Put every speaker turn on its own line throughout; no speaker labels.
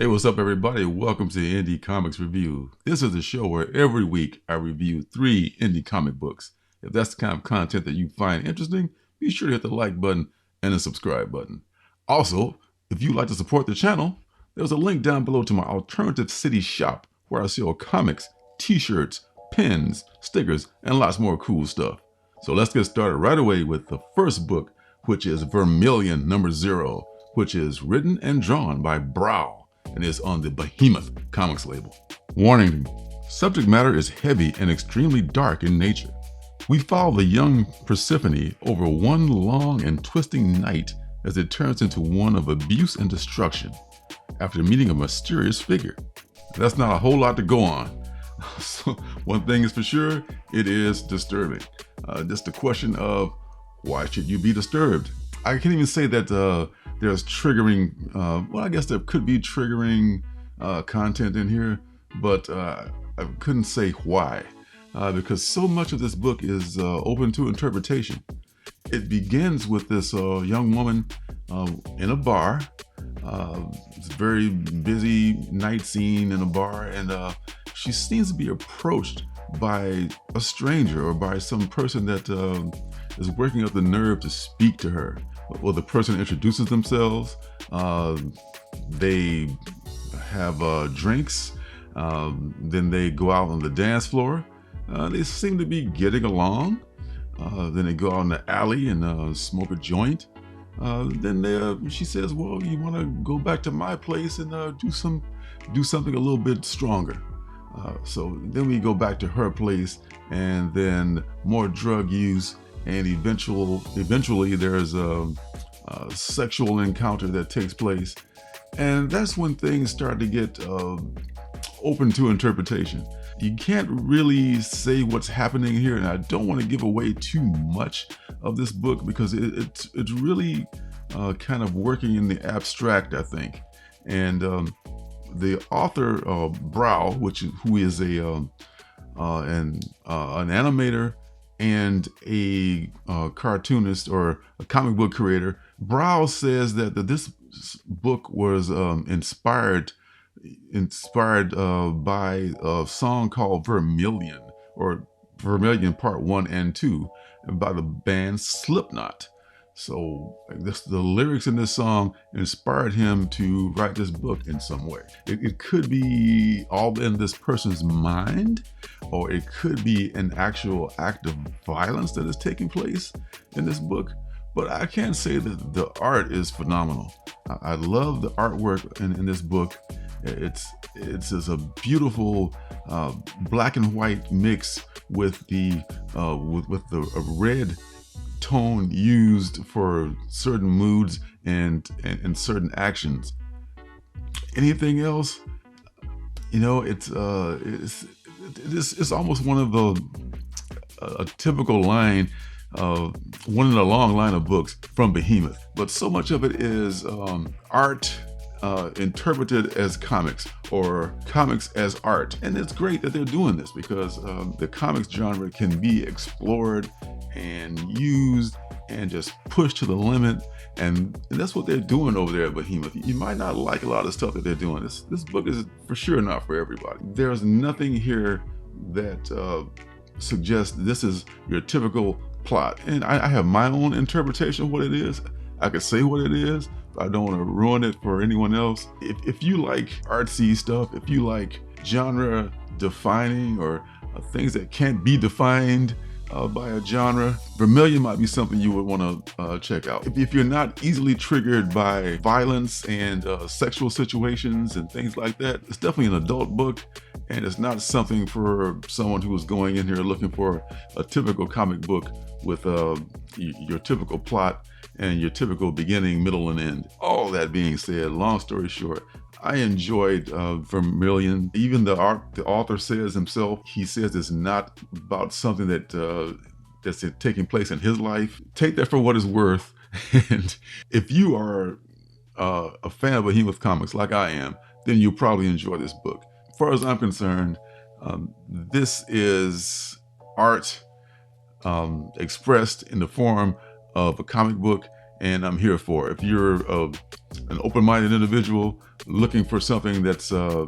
Hey, what's up, everybody? Welcome to Indie Comics Review. This is a show where every week I review 3 indie comic books. If that's the kind of content that you find interesting, be sure to hit the like button and the subscribe button. Also, if you'd like to support the channel, there's a link down below to my Alternative City shop where I sell comics, t-shirts, pins, stickers, and lots more cool stuff. So let's get started right away with the first book, which is Vermillion Zero, which is written and drawn by Brow and is on the Behemoth Comics label. Warning, subject matter is heavy and extremely dark in nature. We follow the young Persephone over one long and twisting night as it turns into one of abuse and destruction after meeting a mysterious figure. That's not a whole lot to go on. So one thing is for sure, it is disturbing. Just a question of why should you be disturbed? I can't even say that there's triggering, well, I guess there could be triggering content in here, but I couldn't say why, because so much of this book is open to interpretation. It begins with this young woman in a bar. It's a very busy night scene in a bar, and she seems to be approached by a stranger or by some person that is working up the nerve to speak to her. Well, the person introduces themselves, they have drinks, then they go out on the dance floor. They seem to be getting along. Then they go out in the alley and smoke a joint. Then she says, well, you want to go back to my place and do something a little bit stronger. So then we go back to her place, and then more drug use, and eventually there's a sexual encounter that takes place, and that's when things start to get open to interpretation. You can't really say what's happening here, and I don't want to give away too much of this book because it's really kind of working in the abstract, I think. And the author, Brow, who is an animator and a cartoonist or a comic book creator, Brow says that this book was inspired by a song called Vermillion, or Vermillion Part 1 and 2, by the band Slipknot. So the lyrics in this song inspired him to write this book in some way. It could be all in this person's mind, or it could be an actual act of violence that is taking place in this book. But I can say that the art is phenomenal. I love the artwork in this book. It's just a beautiful black and white mix with the red tone used for certain moods and certain actions. Anything else, you know, it's almost one of a typical line of one in a long line of books from Behemoth, but so much of it is art interpreted as comics, or comics as art. And it's great that they're doing this because the comics genre can be explored and used and just pushed to the limit, and that's what they're doing over there at Behemoth. You might not like a lot of stuff that they're doing. This book is for sure not for everybody. There's nothing here that suggests this is your typical plot, and I have my own interpretation of what it is. I could say what it is, but I don't want to ruin it for anyone else. If you like artsy stuff, if you like genre defining or things that can't be defined by a genre, Vermillion might be something you would want to check out. If you're not easily triggered by violence and sexual situations and things like that, it's definitely an adult book, and it's not something for someone who is going in here looking for a typical comic book with your typical plot and your typical beginning, middle, and end. All that being said, long story short, I enjoyed Vermillion. Even the author says himself, he says it's not about something that's taking place in his life. Take that for what it's worth. And if you are a fan of Behemoth Comics like I am, then you'll probably enjoy this book. As far as I'm concerned, this is art expressed in the form of a comic book, and I'm here for it. If you're an open-minded individual looking for something that's a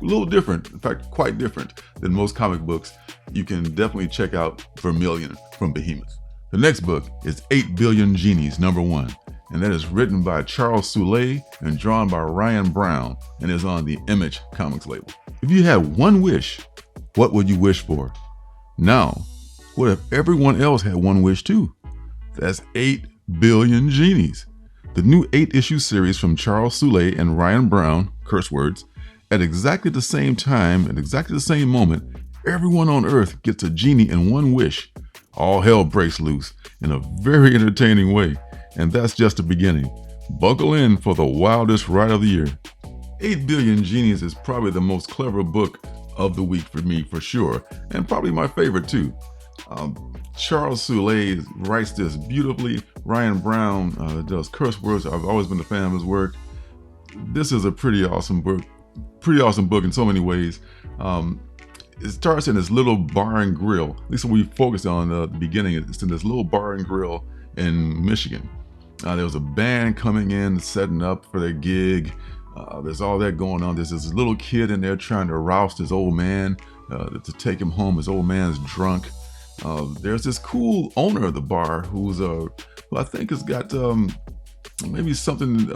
little different, in fact, quite different than most comic books, you can definitely check out Vermillion from Behemoth. The next book is 8 Billion Genies, #1, and that is written by Charles Soule and drawn by Ryan Brown, and is on the Image Comics label. If you had one wish, what would you wish for? Now, what if everyone else had one wish too? That's 8 billion genies. The new 8-issue series from Charles Soule and Ryan Brown, curse words, at exactly the same time, at exactly the same moment, everyone on Earth gets a genie in one wish. All hell breaks loose in a very entertaining way, and that's just the beginning. Buckle in for the wildest ride of the year. 8 Billion Genies is probably the most clever book of the week for me, for sure, and probably my favorite too. Charles Soule writes this beautifully. Ryan Brown does curse words. I've always been a fan of his work. This is a pretty awesome book in so many ways. It starts in this little bar and grill. At least when we focused on the beginning, it's in this little bar and grill in Michigan. There was a band coming in, setting up for their gig. There's all that going on. There's this little kid in there trying to roust his old man to take him home. His old man's drunk. There's this cool owner of the bar who I think has got maybe something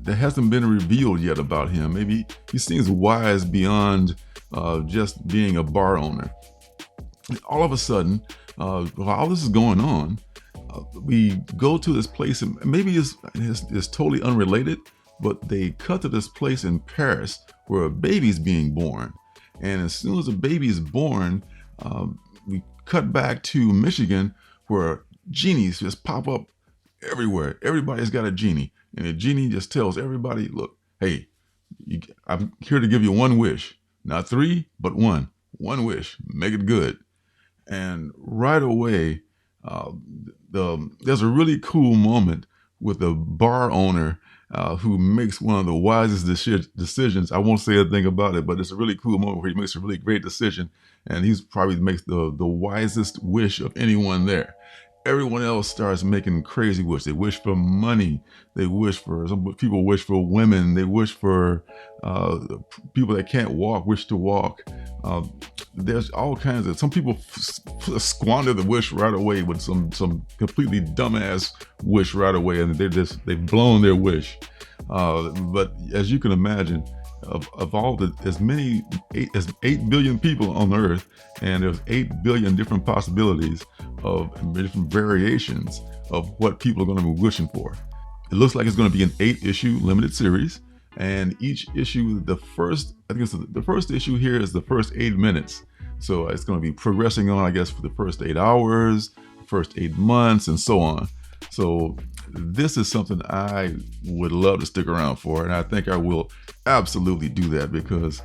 that hasn't been revealed yet about him. Maybe he seems wise beyond just being a bar owner. And all of a sudden, while all this is going on, we go to this place, and maybe it's totally unrelated, but they cut to this place in Paris where a baby's being born. And as soon as a baby is born, we cut back to Michigan, where genies just pop up everywhere. Everybody's got a genie, and the genie just tells everybody, look, hey, I'm here to give you one wish. Not 3, but 1. One wish. Make it good. And right away, there's a really cool moment with the bar owner who makes one of the wisest decisions. I won't say a thing about it, but it's a really cool moment where he makes a really great decision, and he's probably makes the wisest wish of anyone there. Everyone else starts making crazy wishes. They wish for money. They wish for, some people wish for women. They wish for people that can't walk, wish to walk. There's all kinds of, some people squander the wish right away with some completely dumbass wish right away, and they've blown their wish. But as you can imagine, of all as 8 billion people on Earth, and there's 8 billion different possibilities of different variations of what people are going to be wishing for. It looks like it's going to be an 8-issue limited series, and each issue, the first issue here is the first 8 minutes. So it's going to be progressing on, I guess, for the first 8 hours, first 8 months, and so on. So this is something I would love to stick around for, and I think I will absolutely do that, because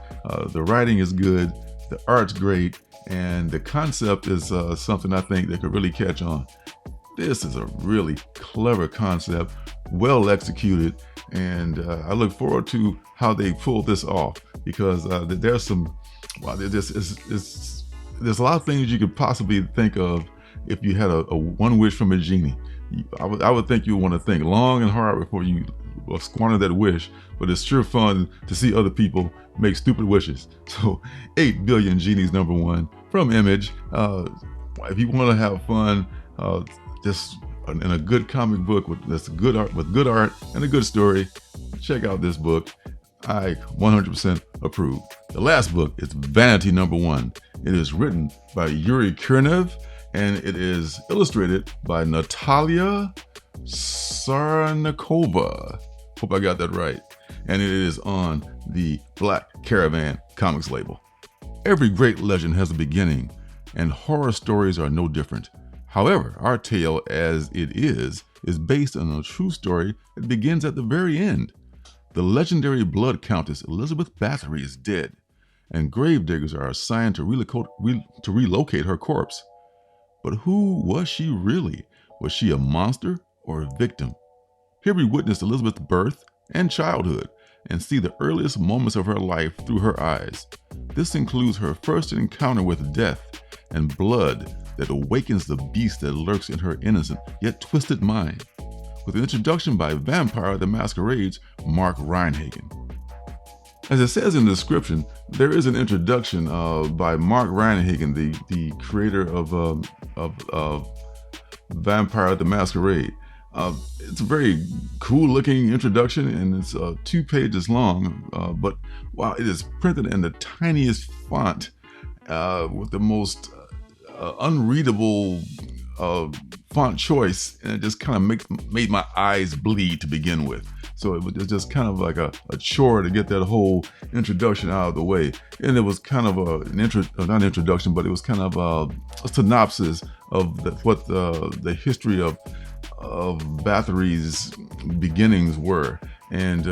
the writing is good, the art's great, and the concept is something I think that could really catch on. This is a really clever concept, well executed, and I look forward to how they pull this off, because there's a lot of things you could possibly think of if you had a one wish from a genie. I would think you would want to think long and hard before you squander that wish, but it's sure fun to see other people make stupid wishes. So 8 Billion Genies #1 from Image. If you want to have fun, just in a good comic book with good art and a good story, check out this book. I 100% approve. The last book is Vanity #1. It is written by Yuri Kirnev, and it is illustrated by Natalia Sarnikova. Hope I got that right. And it is on the Black Caravan Comics label. Every great legend has a beginning, and horror stories are no different. However, our tale, as it is based on a true story that begins at the very end. The legendary blood countess Elizabeth Bathory is dead, and gravediggers are assigned to relocate her corpse. But who was she really? Was she a monster or a victim? Here we witness Elizabeth's birth and childhood, and see the earliest moments of her life through her eyes. This includes her first encounter with death and blood that awakens the beast that lurks in her innocent yet twisted mind. with an introduction by Vampire the Masquerade's Mark Reinhagen. As it says in the description, there is an introduction by Mark Reinhagen, the creator of Vampire the Masquerade. It's a very cool looking introduction, and it's 2 pages long, but wow, it is printed in the tiniest font with the most unreadable font choice, and it just kind of made my eyes bleed to begin with. So it was just kind of like a chore to get that whole introduction out of the way. And it was kind of not introduction, but it was kind of a synopsis of what the history of Bathory's beginnings were. And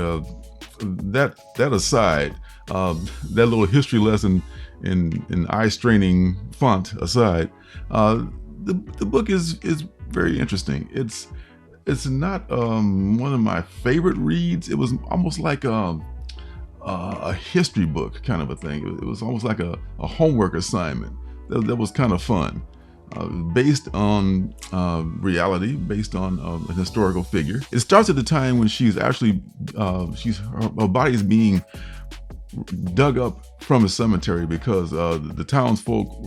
that aside, that little history lesson in eye-straining font aside, the book is very interesting. It's not one of my favorite reads. It was almost like a history book kind of a thing. It was almost like a homework assignment that was kind of fun, based on reality, based on a historical figure. It starts at the time when she's actually her body is being dug up from a cemetery because the townsfolk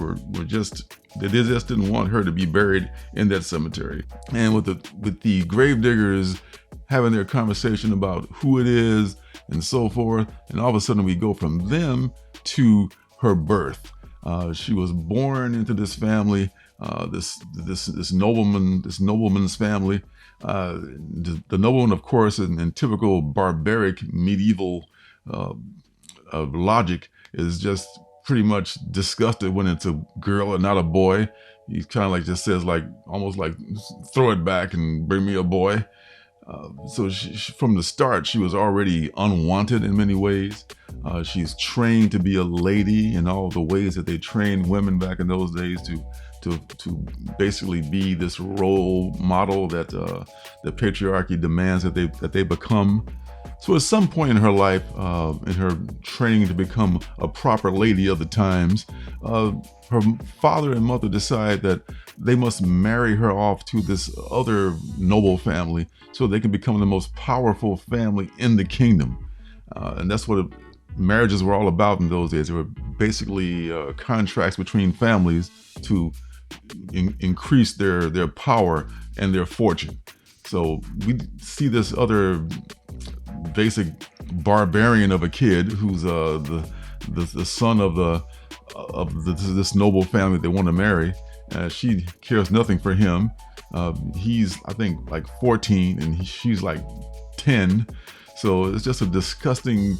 they just didn't want her to be buried in that cemetery. And with the gravediggers having their conversation about who it is and so forth, and all of a sudden we go from them to her birth. She was born into this family, this nobleman's family. The nobleman, of course, in typical barbaric medieval logic, is just pretty much disgusted when it's a girl and not a boy. He kind of like just says almost like throw it back and bring me a boy. So she, from the start, she was already unwanted in many ways. She's trained to be a lady in all the ways that they trained women back in those days to basically be this role model that the patriarchy demands that they become. So at some point in her life, in her training to become a proper lady of the times, her father and mother decide that they must marry her off to this other noble family so they can become the most powerful family in the kingdom. And that's what marriages were all about in those days. They were basically contracts between families to increase their power and their fortune. So we see this other basic barbarian of a kid who's the son of this noble family they want to marry. She cares nothing for him. He's, I think, like 14 and she's like 10. So it's just a disgusting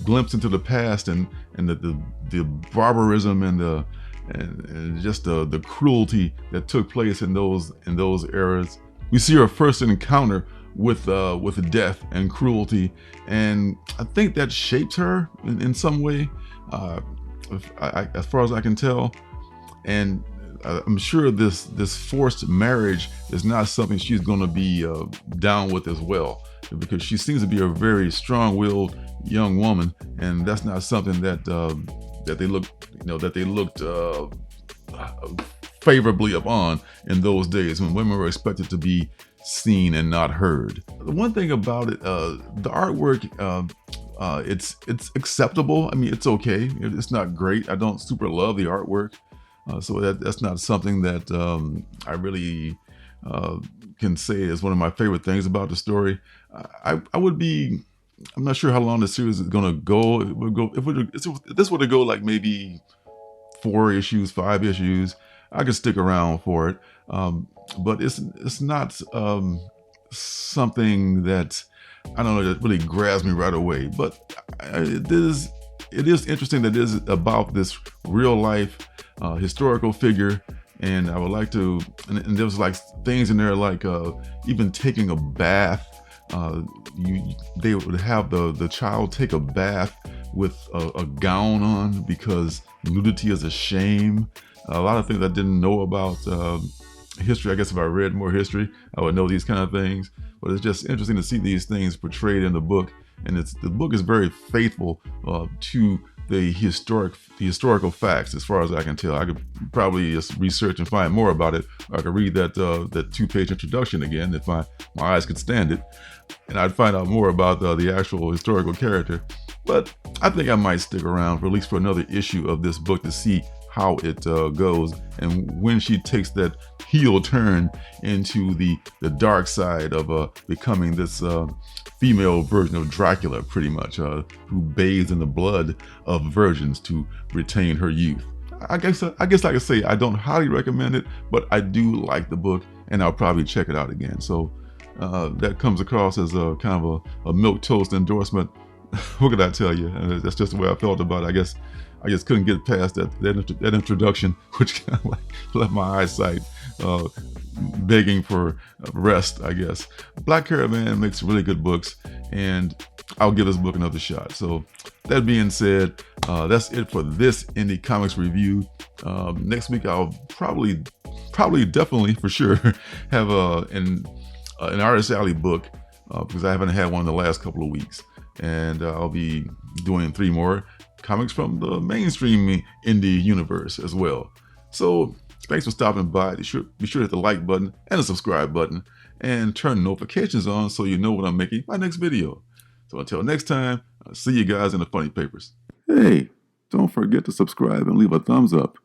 glimpse into the past and the barbarism and just the cruelty that took place in those eras. We see her first encounter with death and cruelty, and I think that shapes her in some way, as far as I can tell. And I'm sure this forced marriage is not something she's going to be down with as well, because she seems to be a very strong-willed young woman, and that's not something that they looked favorably upon in those days when women were expected to be seen and not heard. The one thing about it, the artwork, it's acceptable. I mean, it's okay. It's not great. I don't super love the artwork, so that's not something that I really can say is one of my favorite things about the story. I'm not sure how long the series is gonna go. It would go if this were to go like maybe 4 issues, 5 issues, I could stick around for it. But it's not something that, I don't know, that really grabs me right away. But it is interesting that it is about this real life historical figure. And I would like to, and there was like things in there like even taking a bath. They would have the child take a bath with a gown on because nudity is a shame. A lot of things I didn't know about history. I guess if I read more history, I would know these kind of things. But it's just interesting to see these things portrayed in the book. And the book is very faithful to the historical facts, as far as I can tell. I could probably just research and find more about it. I could read that 2-page introduction again if my eyes could stand it, and I'd find out more about the actual historical character. But I think I might stick around for at least for another issue of this book to see how it goes, and when she takes that heel turn into the dark side of becoming this female version of Dracula, pretty much, who bathes in the blood of virgins to retain her youth. I guess I could say I don't highly recommend it, but I do like the book, and I'll probably check it out again. So that comes across as a kind of a milquetoast endorsement. What could I tell you? That's just the way I felt about it. I just couldn't get past that introduction, which kind of like left my eyesight begging for rest, I guess. Black Caravan makes really good books, and I'll give this book another shot. So that being said, that's it for this Indie Comics review. Next week I'll probably definitely for sure have an Artist Alley book because I haven't had one in the last couple of weeks, and I'll be doing 3 more comics from the mainstream indie universe as well. So thanks for stopping by. Be sure to hit the like button and the subscribe button and turn notifications on so you know when I'm making my next video. So until next time, I'll see you guys in the funny papers. Hey, don't forget to subscribe and leave a thumbs up.